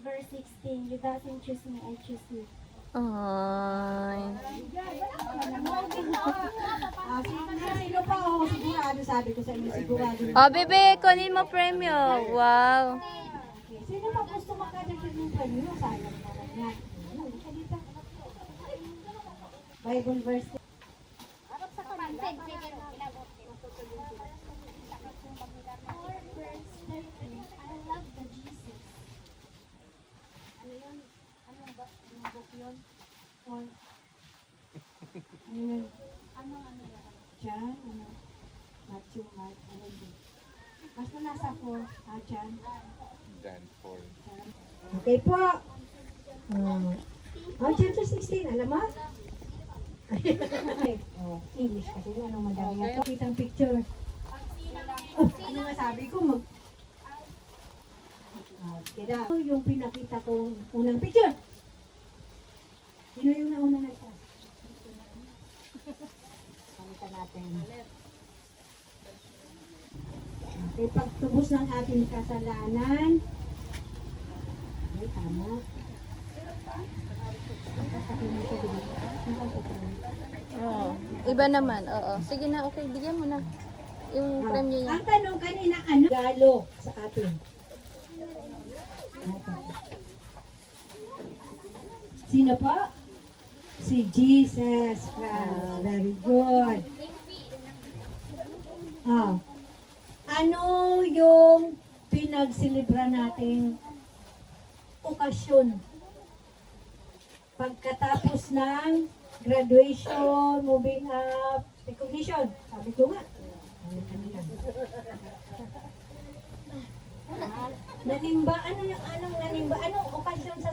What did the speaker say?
verse 16. You doesn't choose me, I choose you. Ay. Sino pa? Oh, sigurado sabi ko sa inyo, sigurado. Oh, bebe, kunin mo premyo. Wow. Sino pa gusto makadagdag ng premyo? Sayang naman yan. Halika dito. Bible verse. Or verse 13. I love the Jesus. Ano yun? Anong book yun? Or, ano yun? Ano yan? John? Ano? Matthew, Mark, ano yun? Basta nasa 4, John. John 4. Okay po. Chapter 16, alam mo? English kasi anong madami nga. Kitang picture. Ano nga sabi ko? Kaya yung pinakita kong unang picture. Sino yung nauna na siya? Palitan natin. Okay, pagtubos ng ating kasalanan. Okay, tama. Oh, iba naman. Oo. Sige na, okay. Bigyan mo na. Yung premyo niya. Ang tanong kanina, ano? Galo sa atin. Sino po? Si Jesus Christ. Very good. Ano yung pinagsilibra nating okasyon? Pagkatapos ng graduation, moving up, recognition. Sabi ko nga. Nanimba, ano yung anong nanimba? Anong okasyon sa